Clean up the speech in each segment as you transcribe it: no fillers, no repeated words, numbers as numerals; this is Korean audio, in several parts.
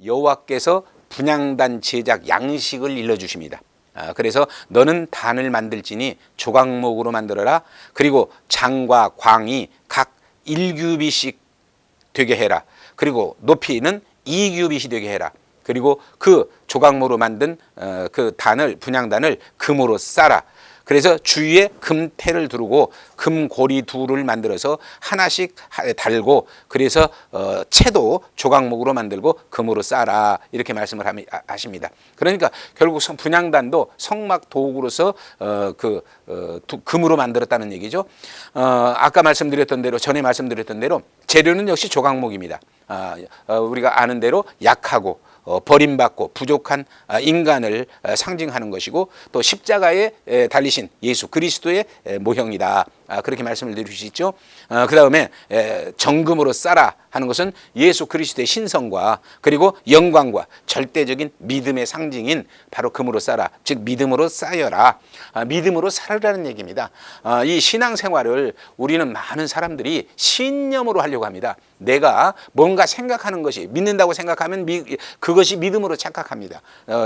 여호와께서 분향단 제작 양식을 일러주십니다. 그래서 너는 단을 만들지니 조각목으로 만들어라. 그리고 장과 광이 각 1규빗씩 되게 해라. 그리고 높이는 2규빗이 되게 해라. 그리고 그 조각모로 만든 그 단을 분향단을 금으로 싸라. 그래서 주위에 금태를 두르고 금고리 둘을 만들어서 하나씩 달고, 그래서 채도 조각목으로 만들고 금으로 싸라, 이렇게 말씀을 하십니다. 그러니까 결국 분향단도 성막 도구로서 금으로 만들었다는 얘기죠. 아까 말씀드렸던 대로, 전에 말씀드렸던 대로 재료는 역시 조각목입니다. 우리가 아는 대로 약하고 버림받고 부족한 인간을 상징하는 것이고, 또 십자가에 달리신 예수 그리스도의 모형이다, 그렇게 말씀을 드릴 수 있죠. 그 다음에 정금으로 싸라 하는 것은 예수 그리스도의 신성과 그리고 영광과 절대적인 믿음의 상징인 바로 금으로 싸라, 즉 믿음으로 쌓여라, 믿음으로 살으라는 얘기입니다. 이 신앙생활을 우리는 많은 사람들이 신념으로 하려고 합니다. 내가 뭔가 생각하는 것이, 믿는다고 생각하면 그것이 믿음으로 착각합니다.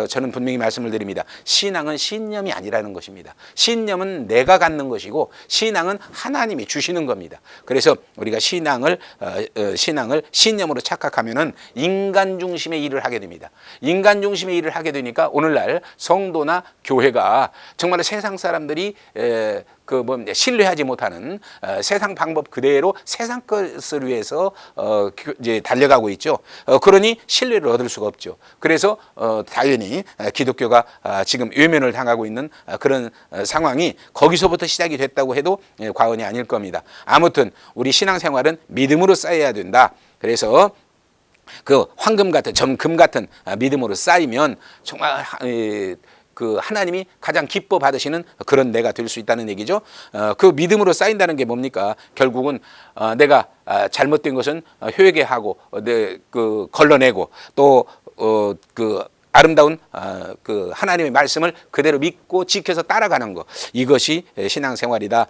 저는 분명히 말씀을 드립니다. 신앙은 신념이 아니라는 것입니다. 신념은 내가 갖는 것이고 신앙은 하나님이 주시는 겁니다. 그래서 우리가 신앙을 신념으로 착각하면은 인간 중심의 일을 하게 됩니다. 인간 중심의 일을 하게 되니까 오늘날 성도나 교회가 정말 세상 사람들이 신뢰하지 못하는 세상 방법 그대로 세상 것을 위해서 이제 달려가고 있죠. 그러니 신뢰를 얻을 수가 없죠. 그래서 당연히 기독교가 지금 외면을 당하고 있는 그런 상황이 거기서부터 시작이 됐다고 해도 과언이 아닐 겁니다. 아무튼 우리 신앙생활은 믿음으로 쌓여야 된다. 그래서 그 황금 같은, 점금 같은 믿음으로 쌓이면 정말 그 하나님이 가장 기뻐 받으시는 그런 내가 될 수 있다는 얘기죠. 그 믿음으로 쌓인다는 게 뭡니까? 결국은 내가 잘못된 것은 회개하고 걸러내고, 또 그 아름다운 그 하나님의 말씀을 그대로 믿고 지켜서 따라가는 것, 이것이 신앙생활이다.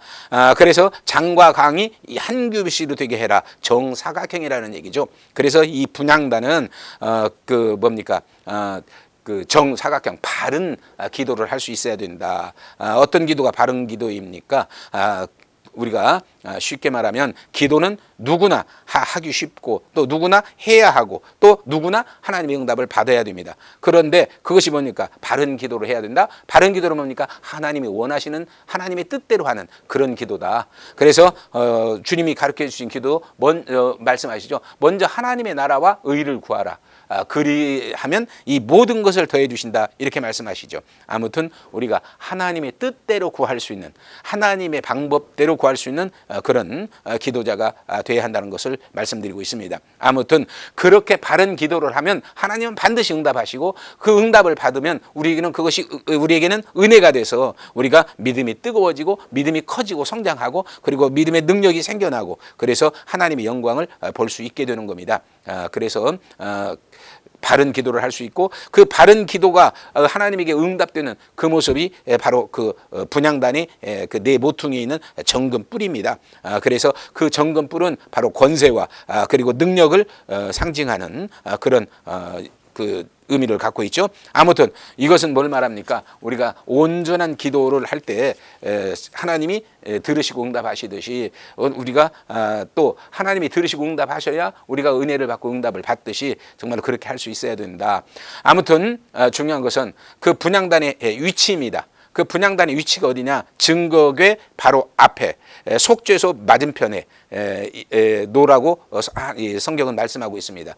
그래서 장과 강이 한 규빗으로 되게 해라, 정사각형이라는 얘기죠. 그래서 이 분향단은 그 정사각형 바른 기도를 할 수 있어야 된다. 어떤 기도가 바른 기도입니까? 우리가 쉽게 말하면 기도는 누구나 하기 쉽고, 또 누구나 해야 하고, 또 누구나 하나님의 응답을 받아야 됩니다. 그런데 그것이 뭡니까? 바른 기도를 해야 된다. 바른 기도는 뭡니까? 하나님이 원하시는 하나님의 뜻대로 하는 그런 기도다. 그래서 주님이 가르쳐 주신 기도 말씀하시죠. 먼저 하나님의 나라와 의를 구하라. 그리하면 이 모든 것을 더해 주신다, 이렇게 말씀하시죠. 아무튼 우리가 하나님의 뜻대로 구할 수 있는, 하나님의 방법대로 구할 수 있는 그런 기도자가 되어야 한다는 것을 말씀드리고 있습니다. 아무튼 그렇게 바른 기도를 하면 하나님은 반드시 응답하시고, 그 응답을 받으면 우리에게는 은혜가 돼서 우리가 믿음이 뜨거워지고 믿음이 커지고 성장하고, 그리고 믿음의 능력이 생겨나고, 그래서 하나님의 영광을 볼 수 있게 되는 겁니다. 그래서 바른 기도를 할 수 있고, 그 바른 기도가 하나님에게 응답되는 그 모습이 바로 그 분향단의 그 네 모퉁이에 있는 정금뿔입니다. 그래서 그 정금뿔은 바로 권세와 그리고 능력을 상징하는 그런 그 의미를 갖고 있죠. 아무튼 이것은 뭘 말합니까? 우리가 온전한 기도를 할 때 하나님이 들으시고 응답하시듯이, 우리가 또 하나님이 들으시고 응답하셔야 우리가 은혜를 받고 응답을 받듯이 정말 그렇게 할 수 있어야 된다. 아무튼 중요한 것은 그 분향단의 위치입니다. 그 분향단의 위치가 어디냐? 증거궤 바로 앞에, 속죄소 맞은편에 놓으라고 성경은 말씀하고 있습니다.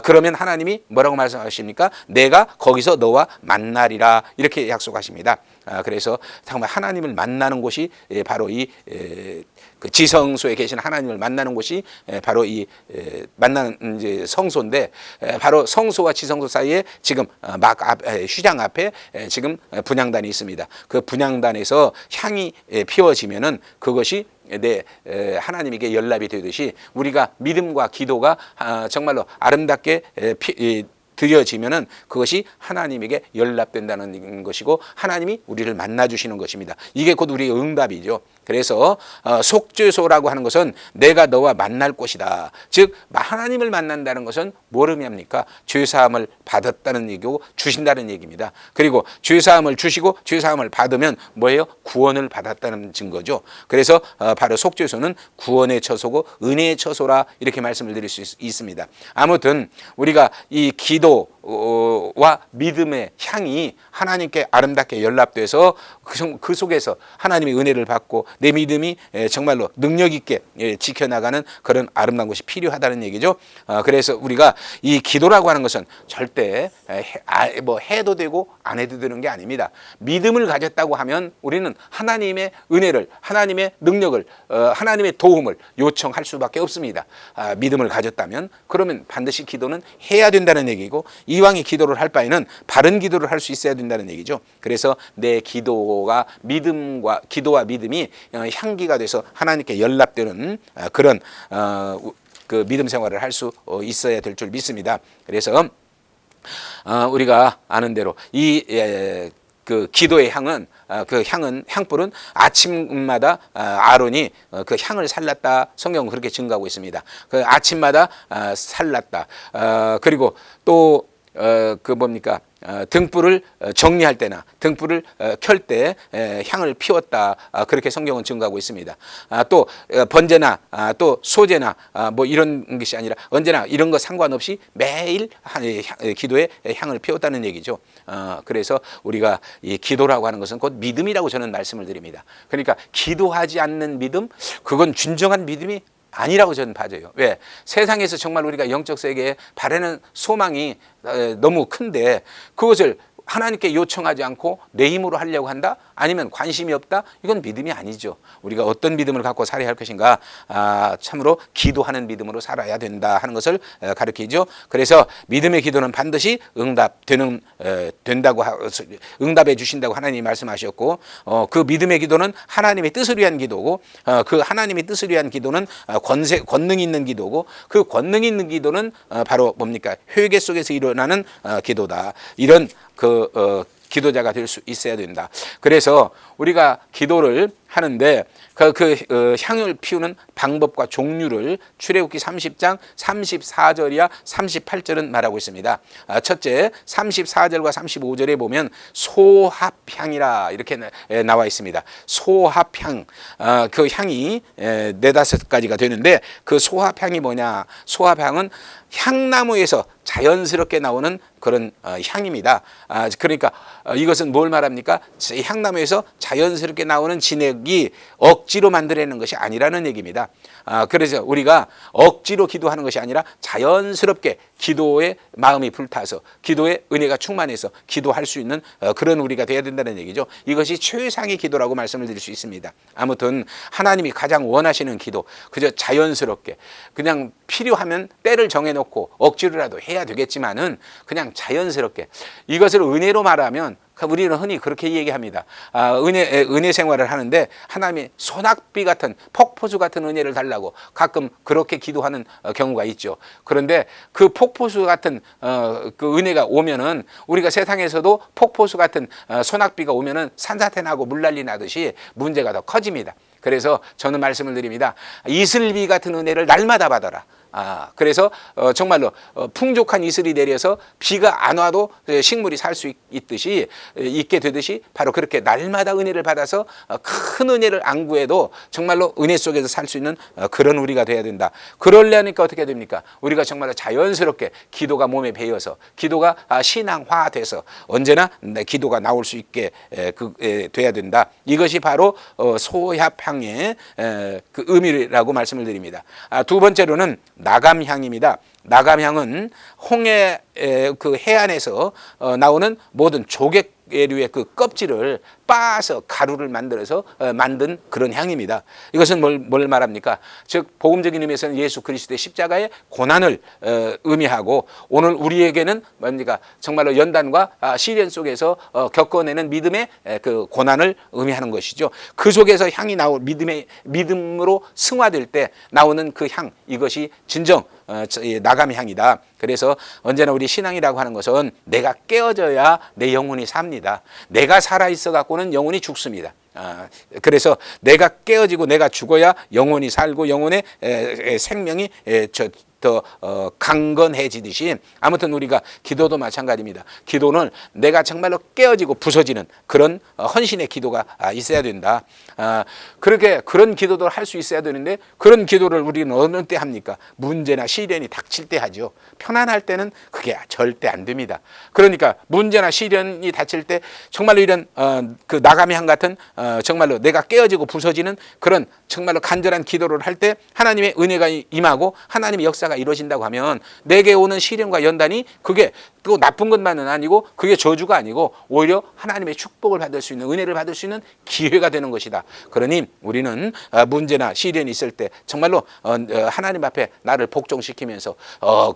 그러면 하나님이 뭐라고 말씀하십니까? 내가 거기서 너와 만나리라, 이렇게 약속하십니다. 그래서 정말 하나님을 만나는 곳이 바로 그 지성소에 계신 하나님을 만나는 곳이 바로 만나는 이제 성소인데, 바로 성소와 지성소 사이에 지금 휘장 앞에 지금 분향단이 있습니다. 그 분향단에서 향이 피워지면은 그것이 하나님에게 연락이 되듯이, 우리가 믿음과 기도가 정말로 아름답게 드려지면은 그것이 하나님에게 연락된다는 것이고, 하나님이 우리를 만나주시는 것입니다. 이게 곧 우리의 응답이죠. 그래서 속죄소라고 하는 것은 내가 너와 만날 곳이다. 즉 하나님을 만난다는 것은 뭘 의미합니까? 죄사함을 받았다는 얘기고 주신다는 얘기입니다. 그리고 죄사함을 주시고 죄사함을 받으면 뭐예요? 구원을 받았다는 증거죠. 그래서 바로 속죄소는 구원의 처소고 은혜의 처소라 이렇게 말씀을 드릴 수 있습니다. 아무튼 우리가 이 기도와 믿음의 향이 하나님께 아름답게 연락돼서 그 속에서 하나님의 은혜를 받고 내 믿음이 정말로 능력 있게 지켜나가는 그런 아름다운 것이 필요하다는 얘기죠. 그래서 우리가 이 기도라고 하는 것은 절대 뭐 해도 되고 안 해도 되는 게 아닙니다. 믿음을 가졌다고 하면 우리는 하나님의 은혜를, 하나님의 능력을, 하나님의 도움을 요청할 수밖에 없습니다. 믿음을 가졌다면 그러면 반드시 기도는 해야 된다는 얘기고, 이왕에 기도를 할 바에는 바른 기도를 할 수 있어야 된다는 얘기죠. 그래서 내 기도와 믿음이 향기가 돼서 하나님께 연락되는 그런 그 믿음 생활을 할 수 있어야 될 줄 믿습니다. 그래서 우리가 아는 대로 그 기도의 향은 향불은 아침마다 아론이 그 향을 살랐다. 성경은 그렇게 증거하고 있습니다. 그 아침마다 살랐다. 그리고 또 등불을 정리할 때나 등불을 켤 때 향을 피웠다. 그렇게 성경은 증거하고 있습니다. 또 번제나 또 소제나 뭐 이런 것이 아니라 언제나 이런 거 상관없이 매일 기도에 향을 피웠다는 얘기죠. 그래서 우리가 이 기도라고 하는 것은 곧 믿음이라고 저는 말씀을 드립니다. 그러니까 기도하지 않는 믿음, 그건 진정한 믿음이 아니라고 저는 봐져요. 왜? 세상에서 정말 우리가 영적 세계에 바라는 소망이 너무 큰데 그것을 하나님께 요청하지 않고 내 힘으로 하려고 한다? 아니면 관심이 없다? 이건 믿음이 아니죠. 우리가 어떤 믿음을 갖고 살아야 할 것인가? 참으로 기도하는 믿음으로 살아야 된다 하는 것을 가르치죠. 그래서 믿음의 기도는 반드시 응답해 주신다고 하나님이 말씀하셨고, 그 믿음의 기도는 하나님의 뜻을 위한 기도고, 그 하나님의 뜻을 위한 기도는 권능이 있는 기도고, 그 권능이 있는 기도는 바로 뭡니까? 회개 속에서 일어나는 기도다. 이런 기도자가 될 수 있어야 된다. 그래서 우리가 기도를 하는데 향을 피우는 방법과 종류를 출애굽기 30장 34절이야 38절은 말하고 있습니다. 첫째 34절과 35절에 보면 소합향이라 이렇게 나와 있습니다. 소합향, 그 향이 네다섯 가지가 되는데 그 소합향이 뭐냐? 소합향은 향나무에서 자연스럽게 나오는 그런 향입니다. 그러니까 이것은 뭘 말합니까? 향나무에서 자연스럽게 나오는 진액이 억지로 만들어내는 것이 아니라는 얘기입니다. 그래서 우리가 억지로 기도하는 것이 아니라 자연스럽게 기도에 마음이 불타서 기도에 은혜가 충만해서 기도할 수 있는 그런 우리가 되어야 된다는 얘기죠. 이것이 최상의 기도라고 말씀을 드릴 수 있습니다. 아무튼 하나님이 가장 원하시는 기도, 그저 자연스럽게 그냥 필요하면 때를 정해놓고 억지로라도 해야 되겠지만은 그냥 자연스럽게, 이것을 은혜로 말하면 우리는 흔히 그렇게 얘기합니다. 은혜 생활을 하는데 하나님이 소낙비 같은 폭포수 같은 은혜를 달라고 가끔 그렇게 기도하는 경우가 있죠. 그런데 그 폭포수 같은 그 은혜가 오면은 우리가 세상에서도 폭포수 같은 소낙비가 오면은 산사태 나고 물난리 나듯이 문제가 더 커집니다. 그래서 저는 말씀을 드립니다. 이슬비 같은 은혜를 날마다 받아라. 그래서 정말로 풍족한 이슬이 내려서 비가 안 와도 식물이 살 수 있게 되듯이 바로 그렇게 날마다 은혜를 받아서 큰 은혜를 안 구해도 정말로 은혜 속에서 살 수 있는 그런 우리가 돼야 된다. 그러려니까 어떻게 됩니까? 우리가 정말로 자연스럽게 기도가 몸에 배어서 기도가 신앙화돼서 언제나 기도가 나올 수 있게 돼야 된다. 이것이 바로 소합향의 그 의미라고 말씀을 드립니다. 두 번째로는 나감향입니다. 나감향은 홍해 그 해안에서 나오는 모든 조개류의 그 껍질을 빻아서 가루를 만들어서 만든 그런 향입니다. 이것은 뭘 말합니까? 즉 복음적인 의미에서는 예수 그리스도의 십자가의 고난을 의미하고, 오늘 우리에게는 뭡니까? 정말로 연단과 시련 속에서 겪어내는 믿음의 그 고난을 의미하는 것이죠. 그 속에서 향이 믿음으로 승화될 때 나오는 그 향, 이것이 진정 나감의 향이다. 그래서 언제나 우리 신앙이라고 하는 것은 내가 깨어져야 내 영혼이 삽니다. 내가 살아있어 갖고는 영혼이 죽습니다. 그래서 내가 깨어지고 내가 죽어야 영혼이 살고 영혼의 생명이 더 강건해지듯이 아무튼 우리가 기도도 마찬가지입니다. 기도는 내가 정말로 깨어지고 부서지는 그런 헌신의 기도가 있어야 된다. 그렇게 그런 기도도 할 수 있어야 되는데 그런 기도를 우리는 어느 때 합니까? 문제나 시련이 닥칠 때 하죠. 편안할 때는 그게 절대 안 됩니다. 그러니까 문제나 시련이 닥칠 때 정말로 이런 그 나감의 향 같은 정말로 내가 깨어지고 부서지는 그런 정말로 간절한 기도를 할 때 하나님의 은혜가 임하고 하나님의 역사가 이루어진다고 하면 내게 오는 시련과 연단이 그게 또 나쁜 것만은 아니고 그게 저주가 아니고 오히려 하나님의 축복을 받을 수 있는 은혜를 받을 수 있는 기회가 되는 것이다. 그러니 우리는 문제나 시련이 있을 때 정말로 하나님 앞에 나를 복종시키면서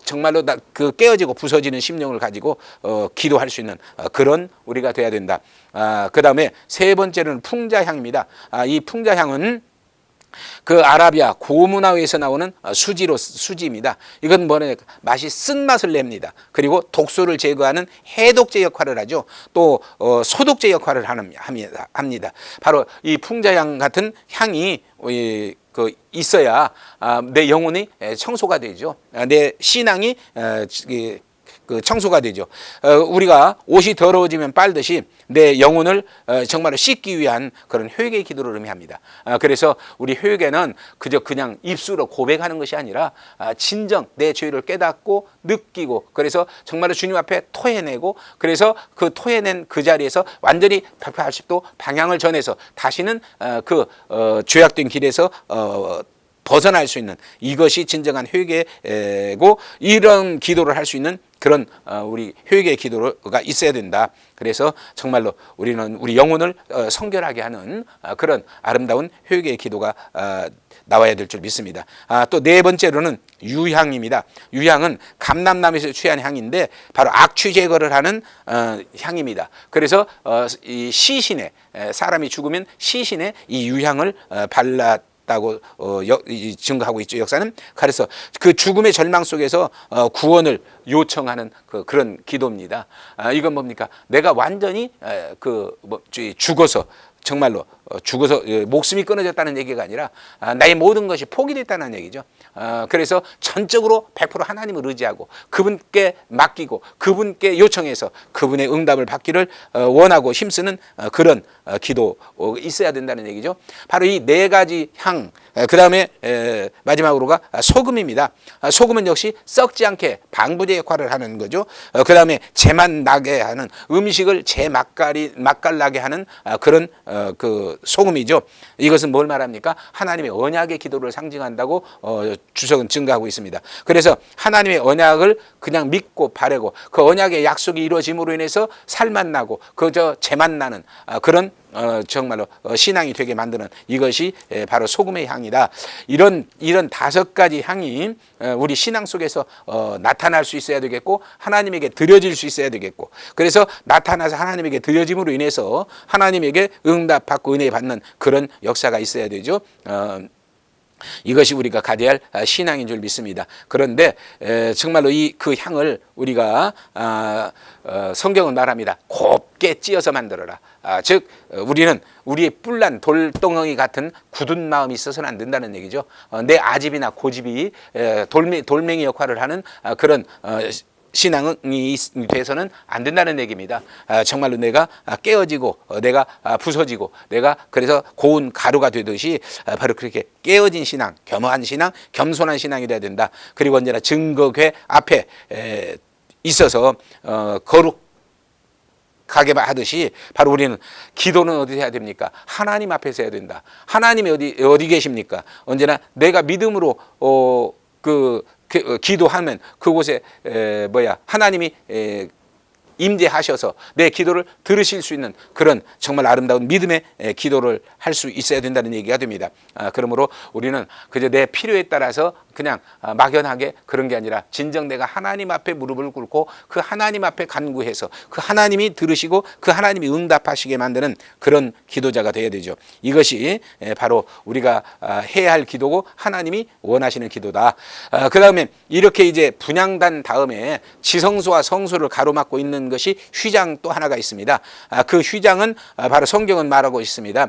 정말로 그 깨어지고 부서지는 심령을 가지고 기도할 수 있는 그런 우리가 돼야 된다. 그 다음에 세 번째로는 풍자향입니다. 이 풍자향은 그 아라비아 고문화에서 나오는 수지입니다. 이건 뭐냐 맛이 쓴맛을 냅니다. 그리고 독소를 제거하는 해독제 역할을 하죠. 또 소독제 역할을 합니다. 바로 이 풍자향 같은 향이 있어야 내 영혼이 청소가 되죠. 내 신앙이 청소가 되죠. 우리가 옷이 더러워지면 빨듯이 내 영혼을 정말로 씻기 위한 그런 회개 기도를 의미합니다. 그래서 우리 회개는 그냥 입술로 고백하는 것이 아니라 진정 내 죄를 깨닫고 느끼고 그래서 정말로 주님 앞에 토해내고 그래서 그 토해낸 그 자리에서 완전히 180도 방향을 전해서 다시는 그 죄악된 길에서 벗어날 수 있는 이것이 진정한 회개고 이런 기도를 할 수 있는 그런 우리 회개의 기도가 있어야 된다. 그래서 정말로 우리는 우리 영혼을 성결하게 하는 그런 아름다운 회개의 기도가 나와야 될 줄 믿습니다. 또 네 번째로는 유향입니다. 유향은 감람나무에서 취한 향인데 바로 악취 제거를 하는 향입니다. 그래서 이 시신에 사람이 죽으면 시신에 이 유향을 다고 증거하고 있죠. 역사는. 그래서 그 죽음의 절망 속에서 구원을 요청하는 그런 기도입니다. 이건 뭡니까? 내가 완전히 죽어서 정말로 죽어서 목숨이 끊어졌다는 얘기가 아니라 나의 모든 것이 포기됐다는 얘기죠. 그래서 전적으로 100% 하나님을 의지하고 그분께 맡기고 그분께 요청해서 그분의 응답을 받기를 원하고 힘쓰는 그런 기도 있어야 된다는 얘기죠. 바로 이 네 가지 향, 그 다음에 마지막으로가 소금입니다. 소금은 역시 썩지 않게 방부제 역할을 하는 거죠. 그 다음에 제맛 나게 하는 음식을 맛깔나게 하는 그런 그 소금이죠. 이것은 뭘 말합니까? 하나님의 언약의 기도를 상징한다고 주석은 증거하고 있습니다. 그래서 하나님의 언약을 그냥 믿고 바라고 그 언약의 약속이 이루어짐으로 인해서 살맛 나고 그저 제맛 나는 그런 정말로 신앙이 되게 만드는 이것이 바로 소금의 향이다. 이런 5가지 향이 우리 신앙 속에서 나타날 수 있어야 되겠고 하나님에게 드려질 수 있어야 되겠고 그래서 나타나서 하나님에게 드려짐으로 인해서 하나님에게 응답받고 은혜 받는 그런 역사가 있어야 되죠. 이것이 우리가 가져야 할 신앙인 줄 믿습니다. 그런데 정말로 그 향을 우리가 성경은 말합니다. 곱게 찧어서 만들어라. 즉 우리는 우리의 뿔난 돌덩어리 같은 굳은 마음이 있어서는 안 된다는 얘기죠. 내 아집이나 고집이 돌멩이 역할을 하는 그런 신앙이 돼서는 안 된다는 얘기입니다. 정말로 내가 깨어지고 내가 부서지고 내가 그래서 고운 가루가 되듯이 바로 그렇게 깨어진 신앙, 겸허한 신앙, 겸손한 신앙이 돼야 된다. 그리고 언제나 증거궤 앞에 있어서 거룩하게 하듯이 바로 우리는 기도는 어디서 해야 됩니까? 하나님 앞에서 해야 된다. 하나님이 어디 계십니까? 언제나 내가 믿음으로 기도하면 그곳에 하나님이 임재하셔서 내 기도를 들으실 수 있는 그런 정말 아름다운 믿음의 기도를 할 수 있어야 된다는 얘기가 됩니다. 그러므로 우리는 그저 내 필요에 따라서 그냥 막연하게 그런 게 아니라 진정 내가 하나님 앞에 무릎을 꿇고 그 하나님 앞에 간구해서 그 하나님이 들으시고 그 하나님이 응답하시게 만드는 그런 기도자가 되어야 되죠. 이것이 바로 우리가 해야 할 기도고 하나님이 원하시는 기도다. 그 다음에 이렇게 이제 분향단 다음에 지성소와 성소를 가로막고 있는 것이 휘장 또 하나가 있습니다. 그 휘장은 바로 성경은 말하고 있습니다.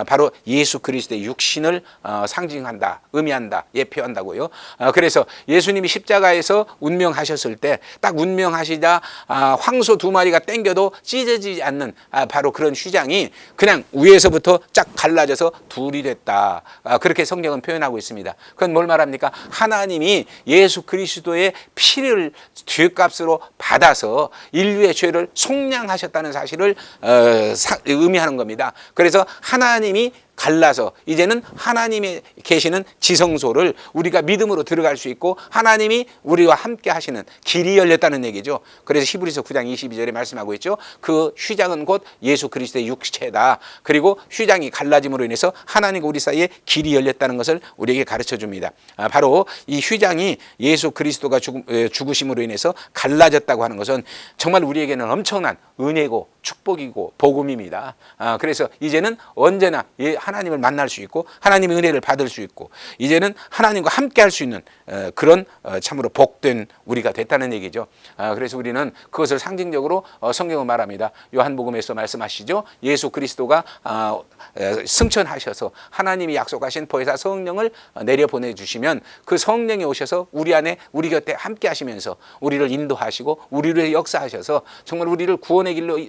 바로 예수 그리스도의 육신을 상징한다, 의미한다, 예표한다고요. 그래서 예수님이 십자가에서 운명하셨을 때 딱 운명하시자 황소 2마리가 땡겨도 찢어지지 않는 바로 그런 휘장이 그냥 위에서부터 쫙 갈라져서 둘이 됐다. 그렇게 성경은 표현하고 있습니다. 그건 뭘 말합니까? 하나님이 예수 그리스도의 피를 죄값으로 받아서 인류의 죄를 속량하셨다는 사실을 의미하는 겁니다. 그래서 하나님이 갈라서 이제는 하나님이 계시는 지성소를 우리가 믿음으로 들어갈 수 있고 하나님이 우리와 함께 하시는 길이 열렸다는 얘기죠. 그래서 히브리서 9장 22절에 말씀하고 있죠. 그 휘장은 곧 예수 그리스도의 육체다. 그리고 휘장이 갈라짐으로 인해서 하나님과 우리 사이에 길이 열렸다는 것을 우리에게 가르쳐 줍니다. 바로 이 휘장이 예수 그리스도가 죽으심으로 인해서 갈라졌다고 하는 것은 정말 우리에게는 엄청난 은혜고 축복이고 복음입니다. 그래서 이제는 언제나 하나님을 만날 수 있고 하나님의 은혜를 받을 수 있고 이제는 하나님과 함께 할 수 있는 그런 참으로 복된 우리가 됐다는 얘기죠. 그래서 우리는 그것을 상징적으로 성경은 말합니다. 요한복음에서 말씀하시죠. 예수 그리스도가 승천하셔서 하나님이 약속하신 보혜사 성령을 내려보내주시면 그 성령이 오셔서 우리 안에 우리 곁에 함께 하시면서 우리를 인도하시고 우리를 역사하셔서 정말 우리를 구원의 길로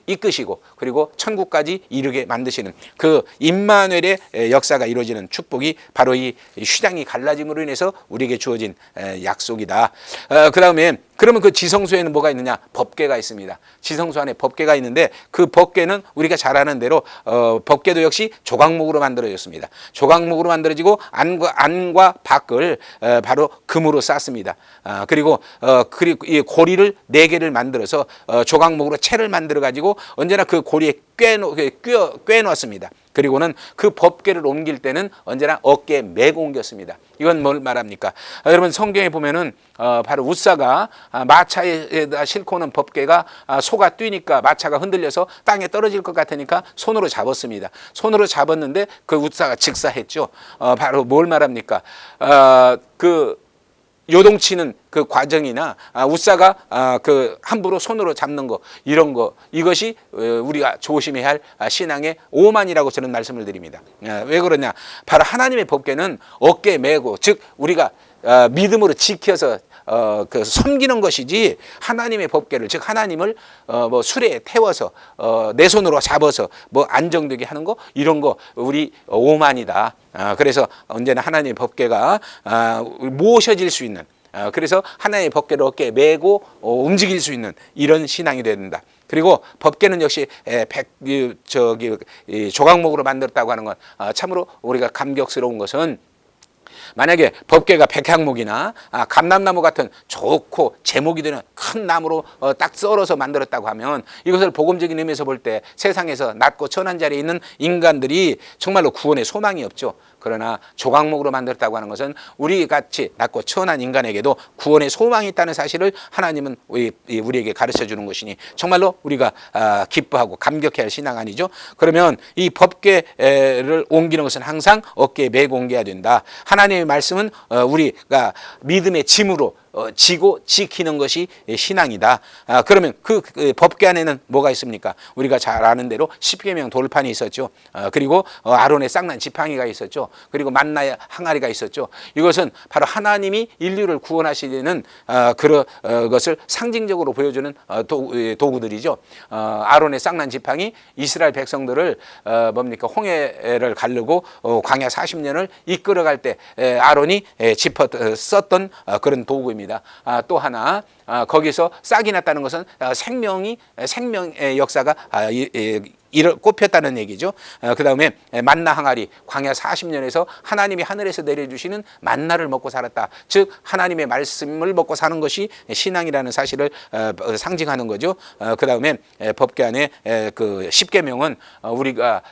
이끄시고 그리고 천국까지 이르게 만드시는 그 임마누엘의 역사가 이루어지는 축복이 바로 이 휘장이 갈라짐으로 인해서 우리에게 주어진 약속이다. 그 다음에 그러면 그 지성소에는 뭐가 있느냐? 법궤가 있습니다. 지성소 안에 법궤가 있는데 그 법궤는 우리가 잘 아는 대로 법궤도 역시 조각목으로 만들어졌습니다. 조각목으로 만들어지고 안과 밖을 바로 금으로 쌌습니다. 그리고 이 고리를 4개를 만들어서 조각목으로 채를 만들어 가지고 언제나 그 고리에 꿰 놓았습니다. 그리고는 그 법궤를 옮길 때는 언제나 어깨에 메고 옮겼습니다. 이건 뭘 말합니까? 여러분 성경에 보면은 바로 웃사가 마차에다 싣고는 법궤가 소가 뛰니까 마차가 흔들려서 땅에 떨어질 것 같으니까 손으로 잡았습니다. 손으로 잡았는데 그 웃사가 직사했죠. 바로 뭘 말합니까? 그 요동치는 그 과정이나 웃사가 그 함부로 손으로 잡는 거 이런 거 이것이 우리가 조심해야 할 신앙의 오만이라고 저는 말씀을 드립니다. 왜 그러냐? 바로 하나님의 법궤는 어깨에 메고 즉 우리가 믿음으로 지켜서 그 섬기는 것이지 하나님의 법궤를 즉 하나님을 뭐 수레에 태워서 내 손으로 잡아서 뭐 안정되게 하는 거 이런 거 우리 오만이다. 그래서 언제나 하나님의 법궤가 모셔질 수 있는 그래서 하나님의 법궤를 어깨에 메고 움직일 수 있는 이런 신앙이 된다. 그리고 법궤는 역시 조각목으로 만들었다고 하는 건 참으로 우리가 감격스러운 것은 만약에 법궤가 백향목이나 감람나무 같은 좋고 제목이 되는 큰 나무로 딱 썰어서 만들었다고 하면 이것을 복음적인 의미에서 볼 때 세상에서 낮고 천한 자리에 있는 인간들이 정말로 구원의 소망이 없죠. 그러나 조각목으로 만들었다고 하는 것은 우리같이 낮고 천한 인간에게도 구원의 소망이 있다는 사실을 하나님은 우리에게 가르쳐 주는 것이니 정말로 우리가 기뻐하고 감격해야 할 신앙 아니죠. 그러면 이 법궤를 옮기는 것은 항상 어깨에 메고 옮겨야 된다. 하나님의 말씀은 우리가 믿음의 짐으로 지고 지키는 것이 신앙이다. 그러면 그 법궤 안에는 뭐가 있습니까? 우리가 잘 아는 대로 십계명 돌판이 있었죠. 그리고 아론의 쌍난 지팡이가 있었죠. 그리고 만나의 항아리가 있었죠. 이것은 바로 하나님이 인류를 구원하시는 그런 것을 상징적으로 보여주는 도구들이죠. 아론의 쌍난 지팡이 이스라엘 백성들을 뭡니까? 홍해를 가르고 광야 40년을 이끌어갈 때 아론이 썼던 그런 도구입니다. 또 하나 거기서 싹이 났다는 것은 생명의 역사가 꼽혔다는 얘기죠. 그 다음에 만나 항아리, 광야 40년에서 하나님이 하늘에서 내려주시는 만나를 먹고 살았다. 즉 하나님의 말씀을 먹고 사는 것이 신앙이라는 사실을 상징하는 거죠. 그 다음에 법궤 안에 그 십계명은 우리가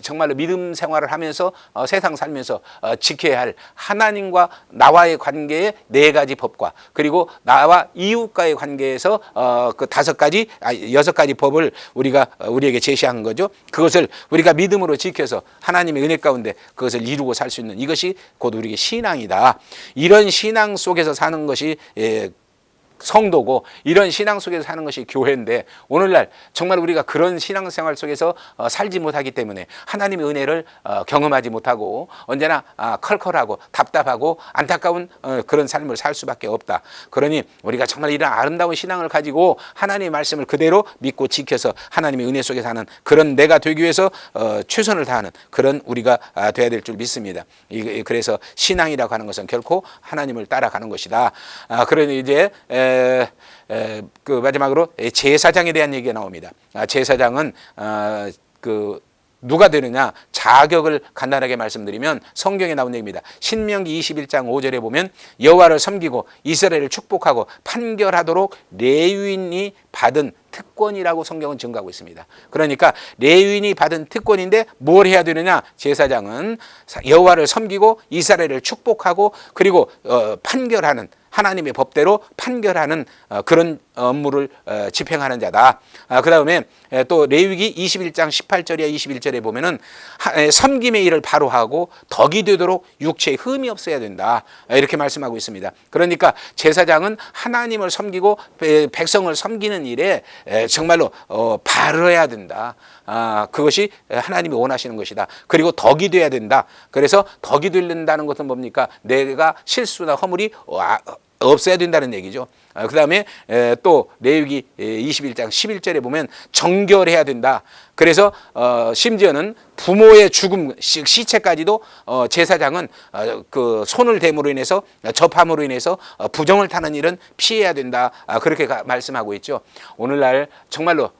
정말로 믿음 생활을 하면서 세상 살면서 지켜야 할 하나님과 나와의 관계의 4가지 법과, 그리고 나와 이웃과의 관계에서 그 6가지 법을 우리에게 제시한 거죠. 그것을 우리가 믿음으로 지켜서 하나님의 은혜 가운데 그것을 이루고 살 수 있는, 이것이 곧 우리의 신앙이다. 이런 신앙 속에서 사는 것이 성도고, 이런 신앙 속에서 사는 것이 교회인데, 오늘날 정말 우리가 그런 신앙생활 속에서 살지 못하기 때문에 하나님의 은혜를 경험하지 못하고 언제나 컬컬하고 답답하고 안타까운 그런 삶을 살 수밖에 없다. 그러니 우리가 정말 이런 아름다운 신앙을 가지고 하나님의 말씀을 그대로 믿고 지켜서 하나님의 은혜 속에 사는 그런 내가 되기 위해서 최선을 다하는 그런 우리가 돼야 될 줄 믿습니다. 그래서 신앙이라고 하는 것은 결코 하나님을 따라가는 것이다. 그러니 이제 그 마지막으로 제사장에 대한 얘기가 나옵니다. 제사장은 누가 되느냐, 자격을 간단하게 말씀드리면 성경에 나온 얘기입니다. 신명기 21장 5절에 보면 여호와를 섬기고 이스라엘을 축복하고 판결하도록 레위인이 받은 특권이라고 성경은 증거하고 있습니다. 그러니까 레위인이 받은 특권인데 뭘 해야 되느냐? 제사장은 여호와를 섬기고 이스라엘을 축복하고 그리고 판결하는, 하나님의 법대로 판결하는 그런 업무를 집행하는 자다. 그 다음에 또 레위기 21장 18절이야 21절에 보면은 섬김의 일을 바로 하고 덕이 되도록 육체에 흠이 없어야 된다. 이렇게 말씀하고 있습니다. 그러니까 제사장은 하나님을 섬기고 백성을 섬기는 일에 정말로 바르야 된다. 그것이 하나님이 원하시는 것이다. 그리고 덕이 돼야 된다. 그래서 덕이 된다는 것은 뭡니까? 내가 실수나 허물이 없어야 된다는 얘기죠. 그 다음에 또 레위기 21장 11절에 보면 정결해야 된다. 그래서 심지어는 부모의 죽음, 시체까지도 제사장은 그 손을 댐으로 인해서, 접함으로 인해서 부정을 타는 일은 피해야 된다. 그렇게 말씀하고 있죠. 오늘날 정말로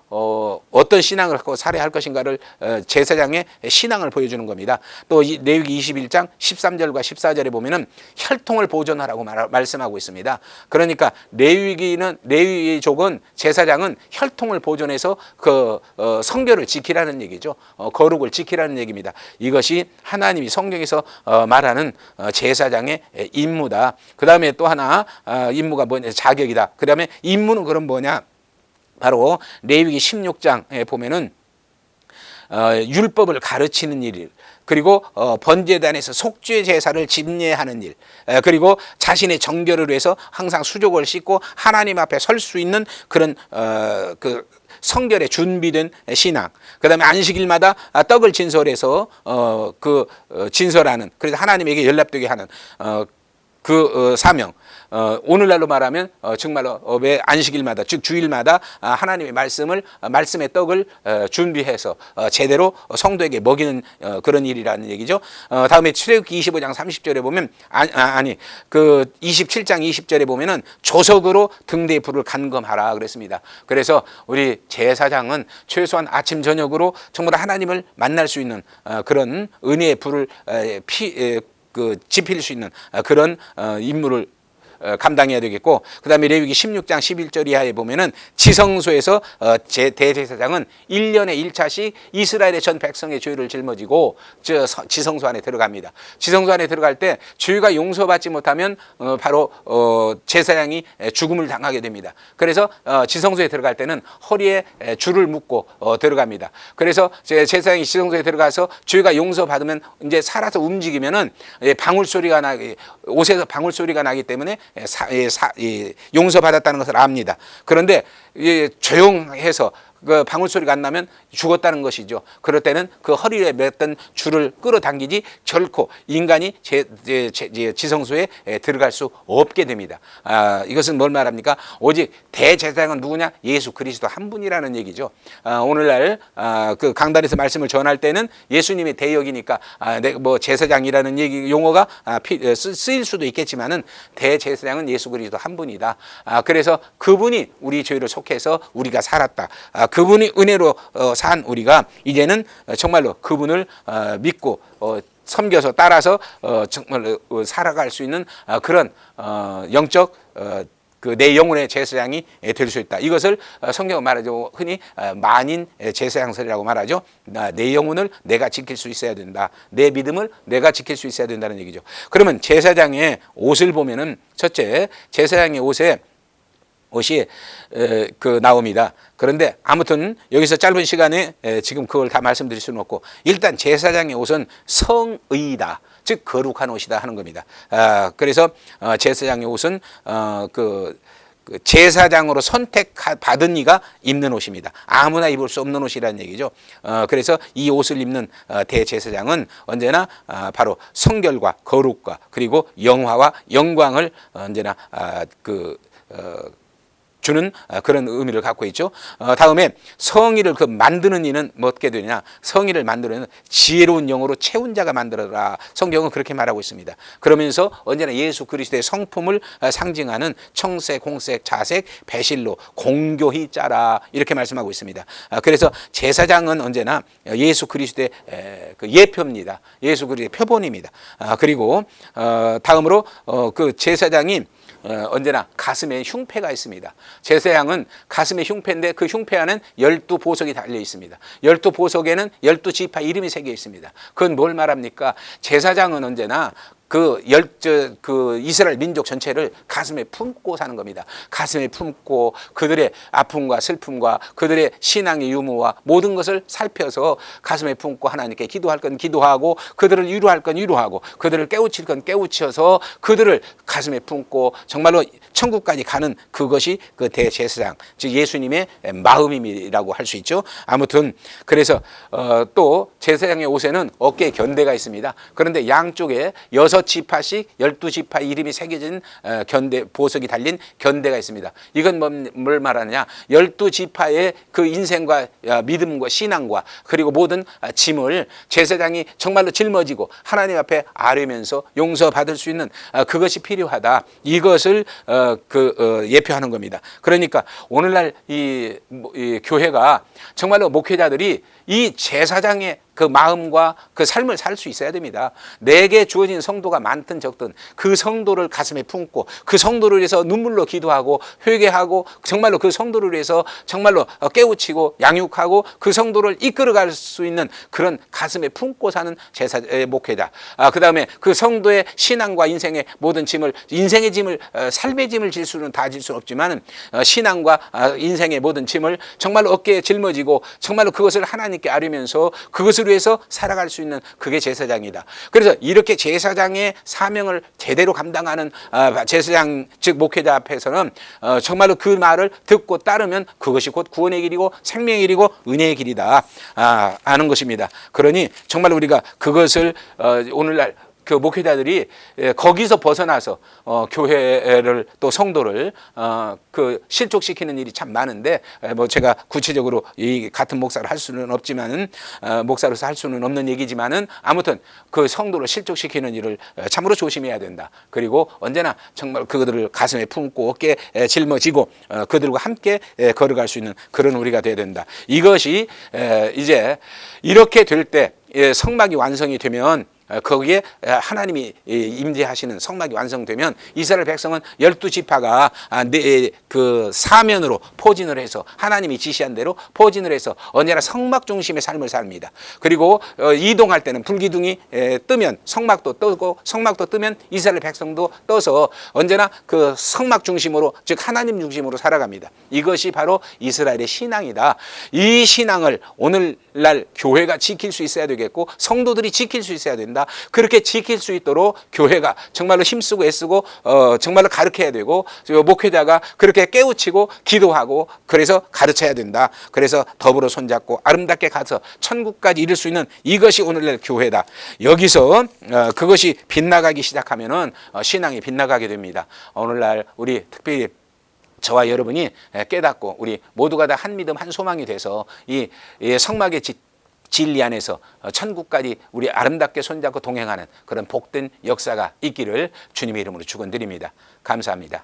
어떤 신앙을 갖고 살아야 할 것인가를 제사장의 신앙을 보여주는 겁니다. 또 레위기 21장 13절과 14절에 보면은 혈통을 보존하라고 말씀하고 있습니다. 그러니까 레위족은, 제사장은 혈통을 보존해서 그 성결을 지키라는 얘기죠. 거룩을 지키라는 얘기입니다. 이것이 하나님이 성경에서 말하는 제사장의 임무다. 그 다음에 또 하나 임무가 뭐냐? 자격이다. 그 다음에 임무는 그럼 뭐냐? 바로 레위기 16장에 보면은 율법을 가르치는 일, 그리고 번제단에서 속죄 제사를 집례하는 일, 그리고 자신의 정결을 위해서 항상 수족을 씻고 하나님 앞에 설 수 있는 그런 그 성결에 준비된 신앙. 그 다음에 안식일마다 떡을 진설해서 진설하는, 그래서 하나님에게 연락되게 하는 그 사명. 오늘날로 말하면 정말로 왜 안식일마다, 즉 주일마다 하나님의 말씀의 떡을 준비해서 제대로 성도에게 먹이는 그런 일이라는 얘기죠. 다음에 출애굽기 25장 30절에 보면 그 27장 20절에 보면은 조석으로 등대의 불을 감금하라 그랬습니다. 그래서 우리 제사장은 최소한 아침 저녁으로 정말 하나님을 만날 수 있는 그런 은혜의 불을 지필 수 있는 그런 임무를 감당해야 되겠고, 그 다음에 레위기 16장 11절 이하에 보면은 지성소에서 대제사장은 1년에 1차씩 이스라엘의 전 백성의 죄를 짊어지고 지성소 안에 들어갑니다. 지성소 안에 들어갈 때 죄가 용서받지 못하면 바로 제사장이 죽음을 당하게 됩니다. 그래서 지성소에 들어갈 때는 허리에 줄을 묶고 들어갑니다. 그래서 제사장이 지성소에 들어가서 죄가 용서받으면 이제 살아서 움직이면은 옷에서 방울 소리가 나기 때문에 용서받았다는 것을 압니다. 그런데 조용해서 그 방울소리가 안 나면 죽었다는 것이죠. 그럴 때는 그 허리에 맸던 줄을 끌어당기지 결코 인간이 지성소에 들어갈 수 없게 됩니다. 이것은 뭘 말합니까? 오직 대제사장은 누구냐? 예수 그리스도 한 분이라는 얘기죠. 오늘날 그 강단에서 말씀을 전할 때는 예수님의 대역이니까 뭐 제사장이라는 얘기 용어가 쓰일 수도 있겠지만은 대제사장은 예수 그리스도 한 분이다. 그래서 그분이 우리 죄를 속해서 우리가 살았다. 그분이 은혜로 산 우리가 이제는 정말로 그분을 믿고 섬겨서 따라서 정말 살아갈 수 있는 그런 영적 그 내 영혼의 제사장이 될 수 있다. 이것을 성경은 말하죠. 흔히 만인 제사장설이라고 말하죠. 내 영혼을 내가 지킬 수 있어야 된다. 내 믿음을 내가 지킬 수 있어야 된다는 얘기죠. 그러면 제사장의 옷을 보면은 첫째, 제사장의 옷이 나옵니다. 그런데 아무튼 여기서 짧은 시간에 지금 그걸 다 말씀드릴 수는 없고, 일단 제사장의 옷은 성의이다. 즉 거룩한 옷이다 하는 겁니다. 그래서 제사장의 옷은 그 제사장으로 선택받은 이가 입는 옷입니다. 아무나 입을 수 없는 옷이라는 얘기죠. 그래서 이 옷을 입는 대제사장은 언제나 바로 성결과 거룩과 그리고 영화와 영광을 언제나 주는 그런 의미를 갖고 있죠. 다음에 성의를 만드는 이는 어떻게 되느냐? 성의를 만드는 지혜로운 영으로 채운 자가 만들어라. 성경은 그렇게 말하고 있습니다. 그러면서 언제나 예수 그리스도의 성품을 상징하는 청색, 홍색, 자색, 배실로 공교히 짜라 이렇게 말씀하고 있습니다. 그래서 제사장은 언제나 예수 그리스도의 그 예표입니다. 예수 그리스도의 표본입니다. 그리고 다음으로 그 제사장이 언제나 가슴에 흉패가 있습니다. 제사장은 가슴에 흉패인데 그 흉패 안에는 12보석이 달려 있습니다. 12보석에는 12지파 이름이 새겨 있습니다. 그건 뭘 말합니까? 제사장은 언제나 그 이스라엘 민족 전체를 가슴에 품고 사는 겁니다. 가슴에 품고 그들의 아픔과 슬픔과 그들의 신앙의 유무와 모든 것을 살펴서 가슴에 품고 하나님께 기도할 건 기도하고 그들을 위로할 건 위로하고 그들을 깨우칠 건 깨우쳐서 그들을 가슴에 품고 정말로 천국까지 가는 그것이 그 대제사장, 즉 예수님의 마음이라고 할 수 있죠. 아무튼 그래서 또 제사장의 옷에는 어깨에 견대가 있습니다. 그런데 양쪽에 6지파씩 12지파 이름이 새겨진 보석이 달린 견대가 있습니다. 이건 뭘 말하느냐? 12지파의 그 인생과 믿음과 신앙과 그리고 모든 짐을 제사장이 정말로 짊어지고 하나님 앞에 아뢰면서 용서받을 수 있는 그것이 필요하다. 이것을 예표하는 겁니다. 그러니까 오늘날 이 교회가 정말로 목회자들이 이 제사장의 그 마음과 그 삶을 살 수 있어야 됩니다. 내게 주어진 성도가 많든 적든 그 성도를 가슴에 품고 그 성도를 위해서 눈물로 기도하고 회개하고 정말로 그 성도를 위해서 정말로 깨우치고 양육하고 그 성도를 이끌어갈 수 있는 그런 가슴에 품고 사는 목회자. 그 다음에 그 성도의 신앙과 인생의 모든 짐을, 인생의 짐을 삶의 짐을 질 수는 없지만 신앙과 인생의 모든 짐을 정말로 어깨에 짊어지고 정말로 그것을 하나님께 아뢰면서 그것을 위해서 살아갈 수 있는 그게 제사장이다. 그래서 이렇게 제사장의 사명을 제대로 감당하는 제사장 즉 목회자 앞에서는 정말로 그 말을 듣고 따르면 그것이 곧 구원의 길이고 생명의 길이고 은혜의 길이다 아는 것입니다. 그러니 정말 우리가 그것을 오늘날 그 목회자들이 거기서 벗어나서 교회를 또 성도를 그 실족시키는 일이 참 많은데 뭐 제가 구체적으로 이 같은 목사를 할 수는 없지만은 목사로서 할 수는 없는 얘기지만은 아무튼 그 성도를 실족시키는 일을 참으로 조심해야 된다. 그리고 언제나 정말 그들을 가슴에 품고 어깨에 짊어지고 그들과 함께 걸어갈 수 있는 그런 우리가 돼야 된다. 이것이 이제 이렇게 될 때 성막이 완성이 되면 거기에 하나님이 임재하시는 성막이 완성되면 이스라엘 백성은 12지파가 그 사면으로 포진을 해서 하나님이 지시한 대로 포진을 해서 언제나 성막 중심의 삶을 삽니다. 그리고 이동할 때는 불기둥이 뜨면 성막도 뜨고 성막도 뜨면 이스라엘 백성도 떠서 언제나 그 성막 중심으로 즉 하나님 중심으로 살아갑니다. 이것이 바로 이스라엘의 신앙이다. 이 신앙을 오늘날 교회가 지킬 수 있어야 되겠고 성도들이 지킬 수 있어야 된다. 된다. 그렇게 지킬 수 있도록 교회가 정말로 힘쓰고 애쓰고 정말로 가르쳐야 되고 목회자가 그렇게 깨우치고 기도하고 그래서 가르쳐야 된다. 그래서 더불어 손잡고 아름답게 가서 천국까지 이룰 수 있는 이것이 오늘날 교회다. 여기서 그것이 빗나가기 시작하면은 신앙이 빗나가게 됩니다. 오늘날 우리 특별히 저와 여러분이 깨닫고 우리 모두가 다 한 믿음 한 소망이 돼서 이 성막의 진리 안에서 천국까지 우리 아름답게 손잡고 동행하는 그런 복된 역사가 있기를 주님의 이름으로 축원드립니다. 감사합니다.